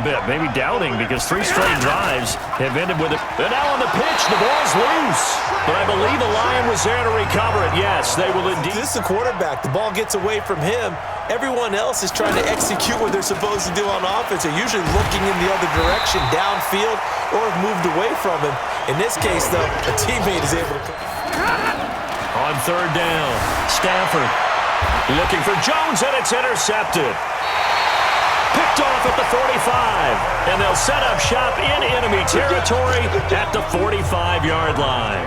bit, maybe doubting, because 3 straight drives have ended with it. And now on the pitch, the ball's loose. But I believe the Lion was there to recover it. Yes, they will indeed. This is the quarterback. The ball gets away from him. Everyone else is trying to execute what they're supposed to do on offense. They're usually looking in the other direction, downfield, or have moved away from him. In this case, though, a teammate is able to... On 3rd down, Stafford looking for Jones, and it's intercepted. Picked off at the 45, and they'll set up shop in enemy territory at the 45-yard line.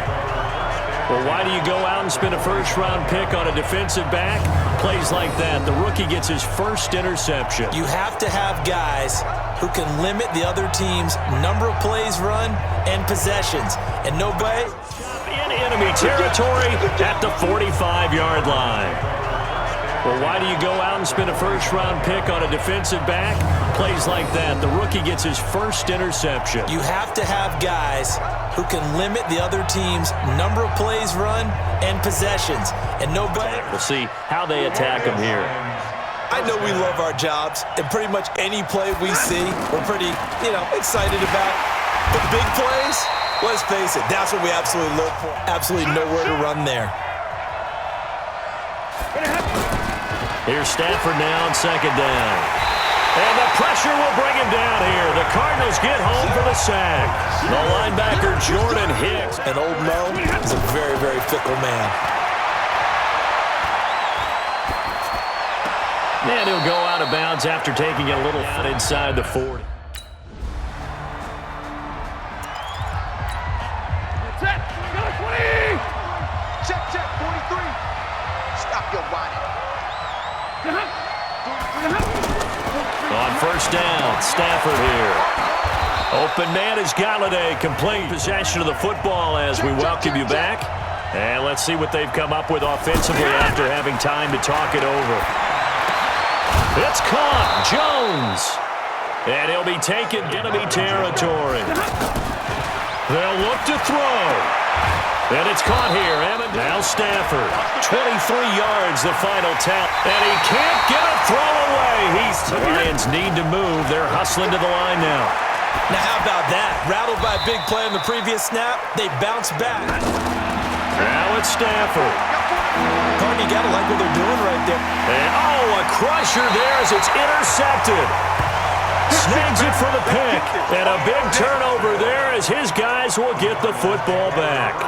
Well, why do you go out and spend a first-round pick on a defensive back? Plays like that, the rookie gets his first interception. You have to have guys who can limit the other team's number of plays run and possessions. And nobody... In enemy territory at the 45-yard line. Well, why do you go out and spend a first-round pick on a defensive back? Plays like that, the rookie gets his first interception. You have to have guys who can limit the other team's number of plays run and possessions. And nobody... We'll see how they attack him here. I know we love our jobs, and pretty much any play we see, we're pretty, excited about. But big plays, let's face it, that's what we absolutely look for. Absolutely nowhere to run there. Here's Stafford now on 2nd down. And the pressure will bring him down here. The Cardinals get home for the sack. The linebacker, Jordan Hicks. And old Mo is a very, very fickle man. And he'll go out of bounds after taking it a little inside the 40. Check, 20. Check, 43. Stop your whining. On 1st down, Stafford here. Open man is Galladay. Complete possession of the football as we welcome you back. And let's see what they've come up with offensively after having time to talk it over. It's caught. Jones. And he'll be taken enemy territory. They'll look to throw. And it's caught here. Now Stafford. 23 yards, the final tap. And he can't get a throw away. The Lions need to move. They're hustling to the line now. Now how about that? Rattled by a big play on the previous snap, they bounce back. Now it's Stafford. Carney, you gotta like what they're doing right there. And a crusher there as it's intercepted. Snags it for the pick. And a big turnover there as his guys will get the football back.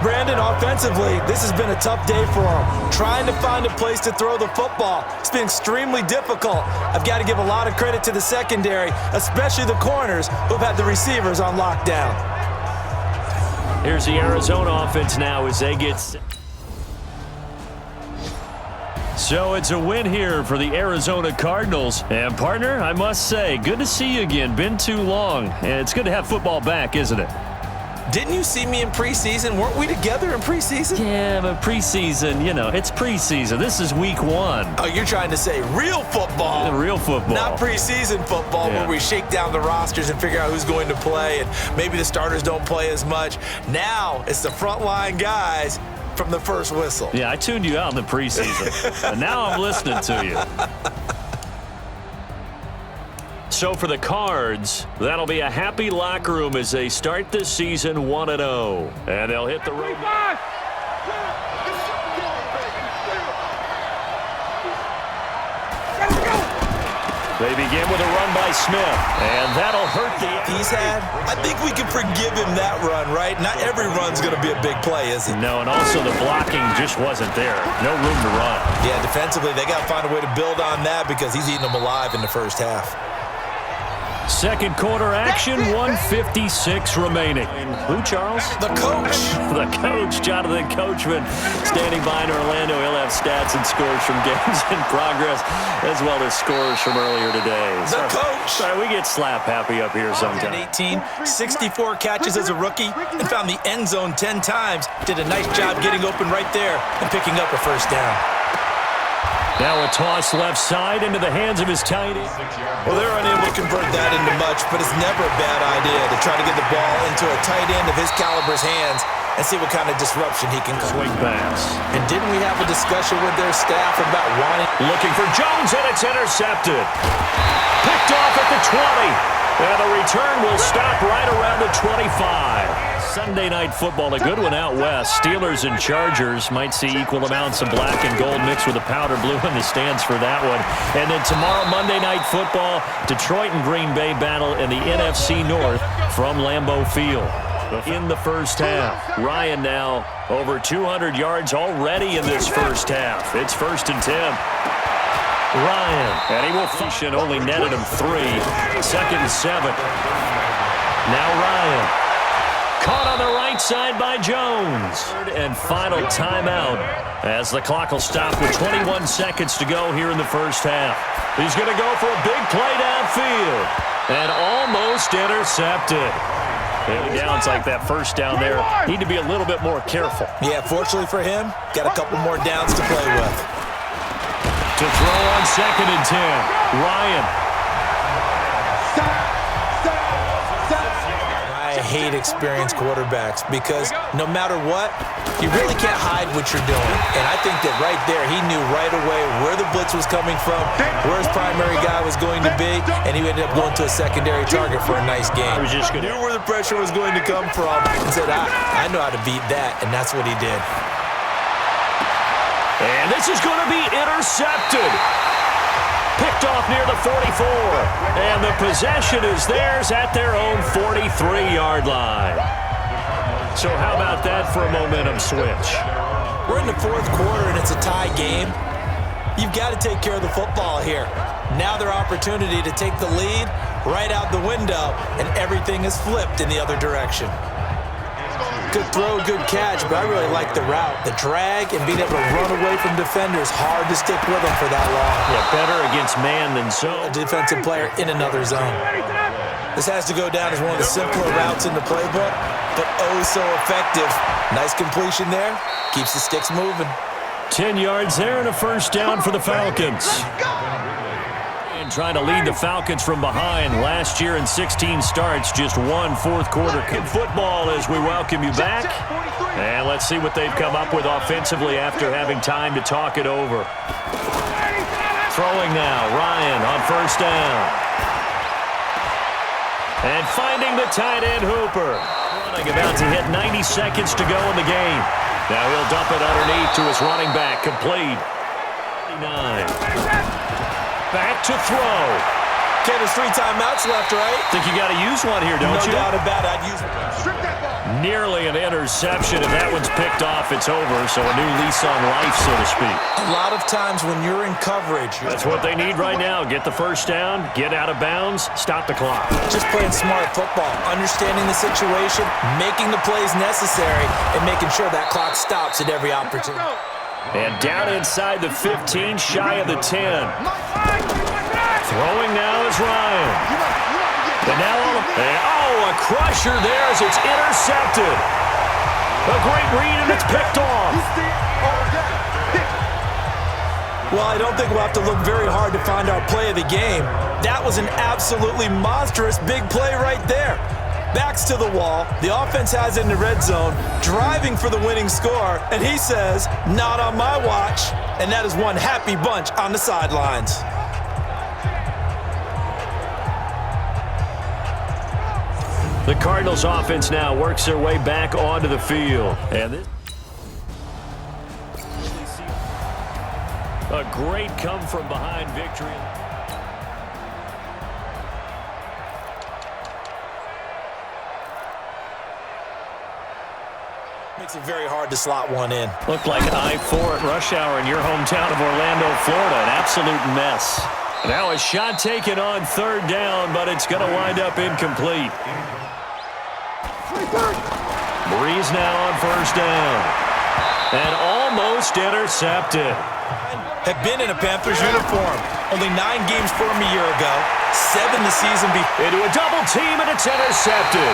Brandon, offensively, this has been a tough day for him. Trying to find a place to throw the football. It's been extremely difficult. I've got to give a lot of credit to the secondary, especially the corners who've had the receivers on lockdown. Here's the Arizona offense now as they get... So it's a win here for the Arizona Cardinals. And, partner, I must say, good to see you again. Been too long. And it's good to have football back, isn't it? Didn't you see me in preseason? Weren't we together in preseason? Yeah, but preseason, it's preseason. This is week 1. Oh, you're trying to say real football. Yeah, real football. Not preseason football where we shake down the rosters and figure out who's going to play, and maybe the starters don't play as much. Now it's the frontline guys from the first whistle. Yeah, I tuned you out in the preseason. And now I'm listening to you. So for the Cards, that'll be a happy locker room as they start this season 1-0. And they'll hit the road. They begin with a run by Smith, and that'll hurt the... He's had, I think we can forgive him that run, right? Not every run's going to be a big play, is it? No, and also the blocking just wasn't there. No room to run. Yeah, defensively, they got to find a way to build on that because he's eating them alive in the first half. Second quarter action, 1:56 remaining. Who, Charles? The coach. The coach, Jonathan Coachman, standing by in Orlando. He'll have stats and scores from games in progress, as well as scores from earlier today. The coach. Sorry, we get slap happy up here sometimes. 18, 64 catches as a rookie, and found the end zone 10 times. Did a nice job getting open right there and picking up a first down. Now a toss left side into the hands of his tight end. Well, they're unable to convert that into much, but it's never a bad idea to try to get the ball into a tight end of his caliber's hands and see what kind of disruption he can cause. Swing pass. And didn't we have a discussion with their staff about wanting... Looking for Jones, and it's intercepted. Picked off at the 20. And the return will stop right around the 25. Sunday night football, a good one out west. Steelers and Chargers might see equal amounts of black and gold mixed with a powder blue in the stands for that one. And then tomorrow, Monday night football, Detroit and Green Bay battle in the NFC North from Lambeau Field. In the first half, Ryan now over 200 yards already in this first half. It's 1st and 10. Ryan, and he will finish it, only netted him 3. 2nd and 7. Now Ryan. Caught on the right side by Jones. Third and final timeout as the clock will stop with 21 seconds to go here in the first half. He's going to go for a big play downfield and almost intercepted. Downs like that first down there, need to be a little bit more careful. Yeah, fortunately for him, got a couple more downs to play with. To throw on 2nd and 10, Ryan. I hate experienced quarterbacks because no matter what, you really can't hide what you're doing. And I think that right there, he knew right away where the blitz was coming from, where his primary guy was going to be, and he ended up going to a secondary target for a nice game. He knew where the pressure was going to come from and said, I know how to beat that, and that's what he did. And this is going to be intercepted. Picked off near the 44. And the possession is theirs at their own 43-yard line. So how about that for a momentum switch? We're in the 4th quarter, and it's a tie game. You've got to take care of the football here. Now their opportunity to take the lead right out the window, and everything is flipped in the other direction. Good throw, good catch, but I really like the route. The drag and being able to run away from defenders, hard to stick with them for that long. Yeah, better against man than zone. A defensive player in another zone. This has to go down as one of the simpler routes in the playbook, but oh so effective. Nice completion there. Keeps the sticks moving. 10 yards there and a first down for the Falcons. And trying to lead the Falcons from behind. Last year in 16 starts, just 1 4th quarter in football as we welcome you back. And let's see what they've come up with offensively after having time to talk it over. Throwing now, Ryan on 1st down. And finding the tight end Hooper. Running about to hit 90 seconds to go in the game. Now he'll dump it underneath to his running back, complete. 9. Back to throw. Okay, there's 3 timeouts left, right? Think you got to use one here, don't you? No doubt about it. I'd use it. Nearly an interception. If that one's picked off, it's over. So a new lease on life, so to speak. A lot of times when you're in coverage, that's what they need right now. Get the first down, get out of bounds, stop the clock. Just playing smart football, understanding the situation, making the plays necessary, and making sure that clock stops at every opportunity. And down inside the 15, shy of the 10. Throwing now is Ryan. And now, a crusher there as it's intercepted. A great read, and it's picked off. Well, I don't think we'll have to look very hard to find our play of the game. That was an absolutely monstrous big play right there. Backs to the wall. The offense has it in the red zone, driving for the winning score, and he says, not on my watch. And that is one happy bunch on the sidelines. The Cardinals offense now works their way back onto the field. And this a great come-from-behind victory. Makes it very hard to slot one in. Looked like I-4 at rush hour in your hometown of Orlando, Florida. An absolute mess. Now a shot taken on 3rd down, but it's going to wind up incomplete. Breeze now on 1st down. And almost intercepted. Have been in a Panthers uniform. Only 9 games for him a year ago. 7 the season before. Into a double team, and it's intercepted.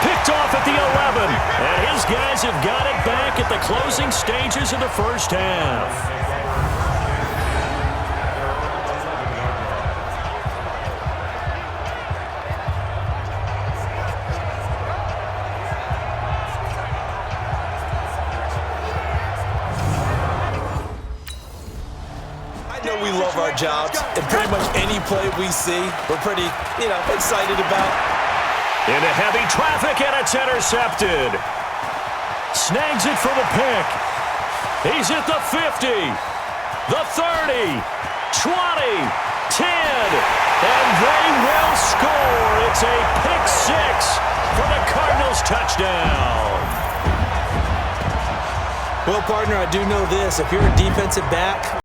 Picked off at the 11. And his guys have got it back at the closing stages of the first half. jobs, and pretty much any play we see, we're pretty, excited about. Into heavy traffic, and it's intercepted. Snags it for the pick. He's at the 50, the 30, 20, 10, and they will score. It's a pick six for the Cardinals touchdown. Well, partner, I do know this. If you're a defensive back,